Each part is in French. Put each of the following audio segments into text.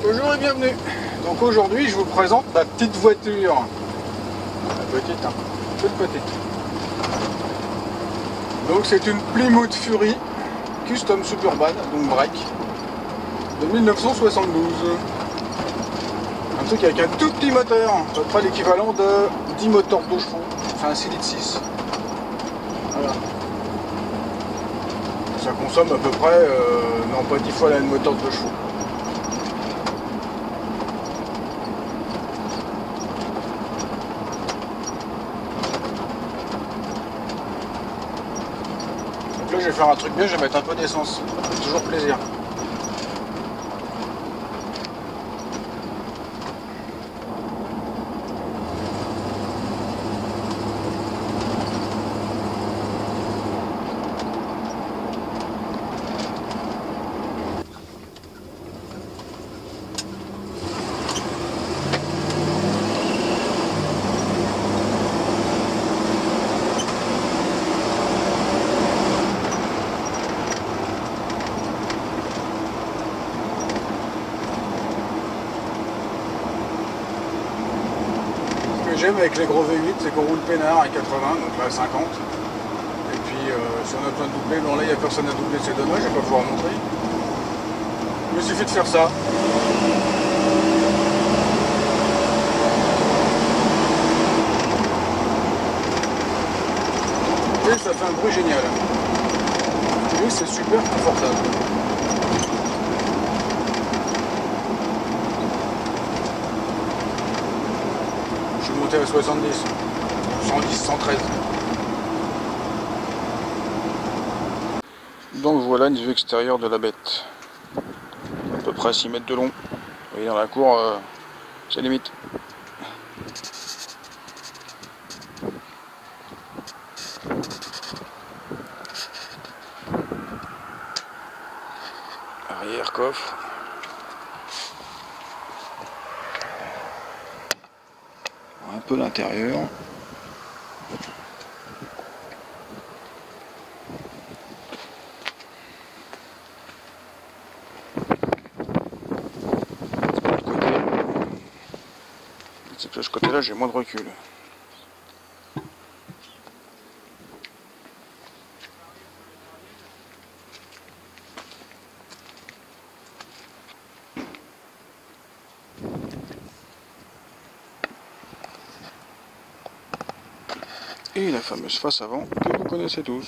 Bonjour et bienvenue. Donc aujourd'hui je vous présente ma petite voiture. La petite, hein, toute petite. Donc c'est une Plymouth Fury Custom Suburban, donc break, de 1972. Un truc avec un tout petit moteur, à peu près l'équivalent de 10 moteurs de chevaux, enfin un 6 litres 6. Voilà. Ça consomme à peu près, non pas 10 fois la même moteur de chevaux. Donc là je vais faire un truc bien, je vais mettre un peu d'essence, ça fait toujours plaisir. Ce que j'aime avec les gros V8, c'est qu'on roule peinard à 80, donc là à 50. Et puis si on a besoin de doubler, bon là il n'y a personne à doubler, c'est dommage, je ne vais pas pouvoir montrer. Il me suffit de faire ça. Et ça fait un bruit génial. Et c'est super confortable. Je suis monté à 70, 110, 113. Donc voilà une vue extérieure de la bête. À peu près 6 mètres de long. Vous voyez dans la cour, c'est limite. Arrière coffre. Un peu l'intérieur. De ce côté-là, j'ai moins de recul. Et la fameuse face avant que vous connaissez tous.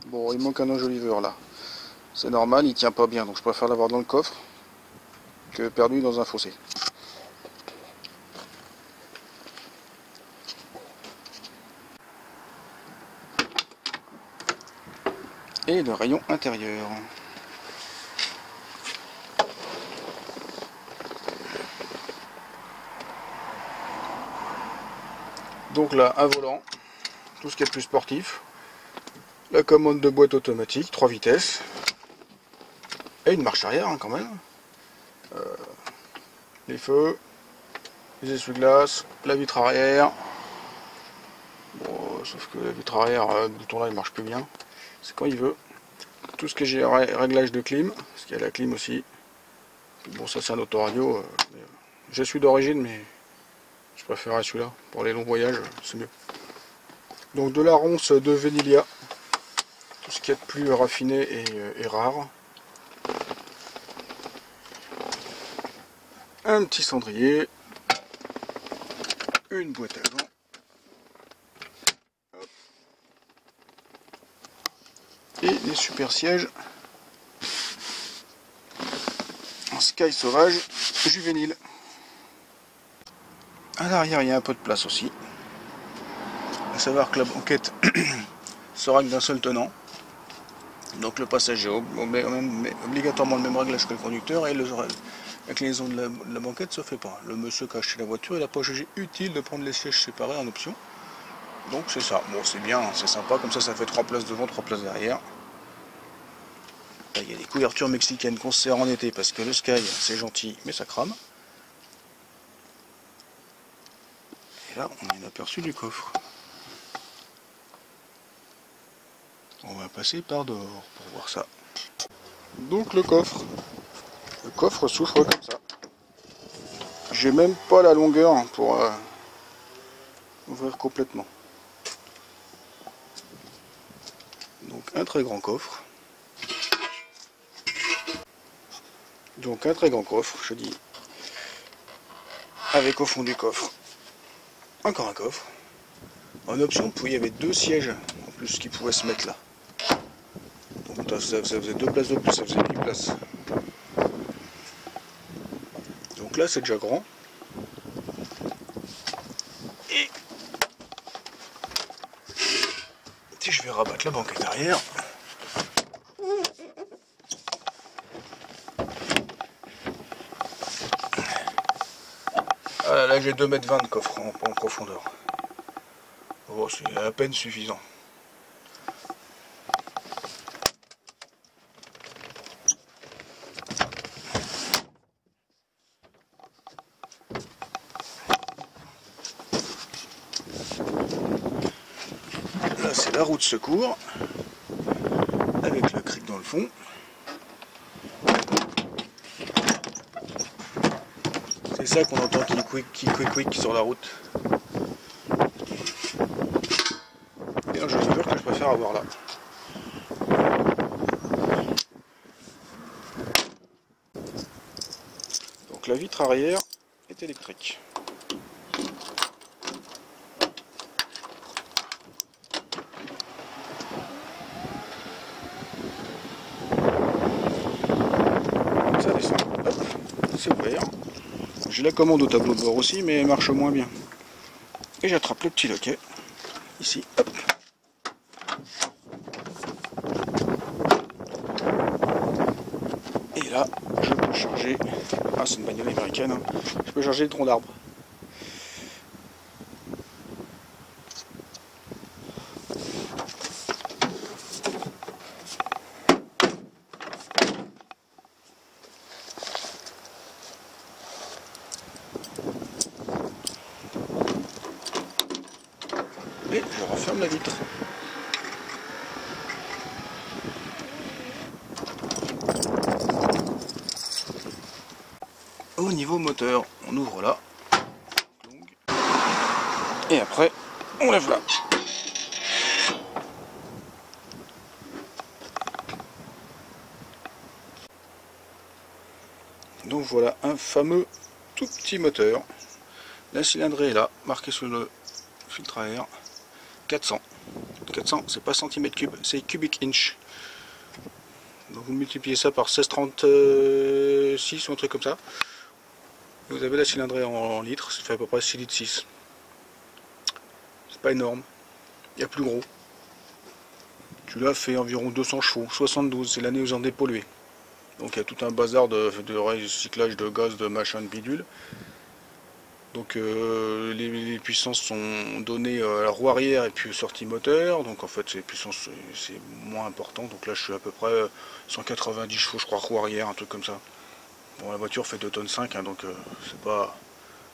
Bon, il manque un enjoliveur là. C'est normal, il tient pas bien, donc je préfère l'avoir dans le coffre que perdu dans un fossé. Et le rayon intérieur. Donc là, un volant, tout ce qui est plus sportif. La commande de boîte automatique, 3 vitesses. Et une marche arrière hein, quand même. Les feux, les essuie-glaces, la vitre arrière. Bon, sauf que la vitre arrière, le bouton là il marche plus bien. C'est quand il veut. Tout ce que j'ai réglage de clim, parce qu'il y a la clim aussi. Bon, ça c'est un autoradio. Je suis d'origine, mais je préfère celui-là. Pour les longs voyages, c'est mieux. Donc de la ronce de Venilia. Tout ce qui est de plus raffiné et rare. Un petit cendrier. Une boîte à gants. Hop. Et des super sièges en Sky Sauvage juvénile. À l'arrière, il y a un peu de place aussi. À savoir que la banquette sera d'un seul tenant. Donc le passager met obligatoirement le même réglage que le conducteur et l'inclinaison de la banquette se fait pas. Le monsieur qui a acheté la voiture, il n'a pas jugé utile de prendre les sièges séparés en option. Donc c'est ça. Bon, c'est bien, c'est sympa, comme ça ça fait 3 places devant, 3 places derrière. Là, il y a des couvertures mexicaines qu'on se sert en été parce que le Sky c'est gentil mais ça crame. Et là on a un aperçu du coffre. On va passer par dehors pour voir ça. Donc le coffre s'ouvre comme ça. J'ai même pas la longueur pour ouvrir complètement. Donc un très grand coffre. Donc un très grand coffre, je dis. Avec au fond du coffre, encore un coffre. En option, il y avait 2 sièges en plus qui pouvaient se mettre là. Donc ça faisait 2 places de plus, ça faisait 8 places. Donc là c'est déjà grand. Et si je vais rabattre la banquette arrière. Ah là j'ai 2,20 m de coffre en profondeur. Oh, c'est à peine suffisant. Là c'est la roue de secours avec le cric dans le fond. C'est ça qu'on entend qui quick sur la route. Et là, je vous jure que je préfère avoir là. Donc la vitre arrière est électrique. Ça descend. Hop, c'est ouvert. J'ai la commande au tableau de bord aussi, mais elle marche moins bien. Et j'attrape le petit loquet. Ici, hop. Et là, je peux charger. Ah, c'est une bagnole américaine. Hein. Je peux charger le tronc d'arbre. Et je referme la vitre. Au niveau moteur, on ouvre là. Et après, on lève là. Donc voilà un fameux tout petit moteur. La cylindrée est là, marquée sur le filtre à air. 400. 400, c'est pas centimètres cubes, c'est cubic inch. Donc vous multipliez ça par 1636 ou un truc comme ça. Vous avez la cylindrée en litres, ça fait à peu près 6 litres 6. C'est pas énorme. Il y a plus gros. Celui-là fait environ 200 chevaux, 72, c'est l'année où ils ont dépollué. Donc il y a tout un bazar de recyclage de gaz, de machin, de bidule. Donc les puissances sont données à la roue arrière et puis sortie moteur. Donc en fait les puissances c'est moins important. Donc là je suis à peu près 190 chevaux je crois roue arrière, un truc comme ça. Bon la voiture fait 2,5 tonnes hein, donc c'est pas...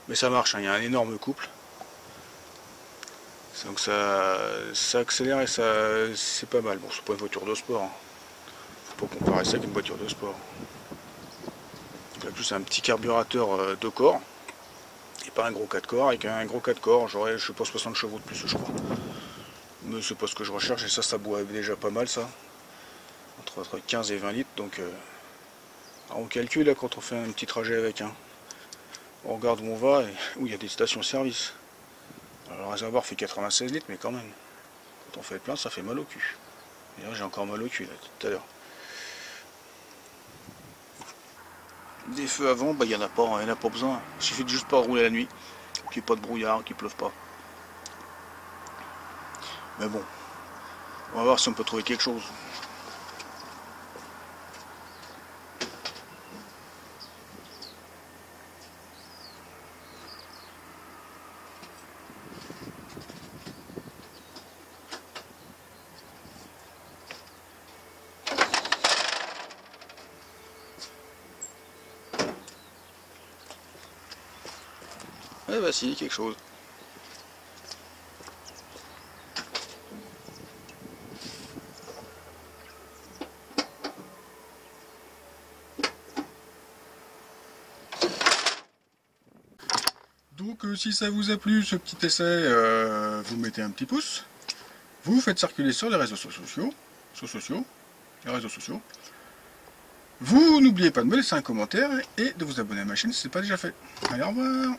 Mais ça marche, hein, il y a un énorme couple. Donc ça accélère et ça c'est pas mal. Bon c'est pas une voiture de sport. Hein. Faut pas comparer ça avec une voiture de sport. Là c'est un petit carburateur 2 corps. Et pas un gros 4 corps, avec un gros 4 corps, j'aurais je sais pas 60 chevaux de plus je crois. Mais c'est pas ce que je recherche et ça boit déjà pas mal ça. Entre 15 et 20 litres donc on calcule là, quand on fait un petit trajet avec un. On regarde où on va et où il y a des stations service. Alors, le réservoir fait 96 litres mais quand même. Quand on fait le plein ça fait mal au cul. Et là j'ai encore mal au cul là tout à l'heure. Des feux avant, bah il n'y en a pas besoin. Il suffit de juste pas rouler la nuit. Qu'il n'y ait pas de brouillard, qu'il pleuve pas. Mais bon, on va voir si on peut trouver quelque chose. Eh bah si, quelque chose. Donc si ça vous a plu ce petit essai, vous mettez un petit pouce. Vous faites circuler sur les réseaux sociaux. Les réseaux sociaux. Vous n'oubliez pas de me laisser un commentaire et de vous abonner à ma chaîne si ce n'est pas déjà fait. Allez, au revoir.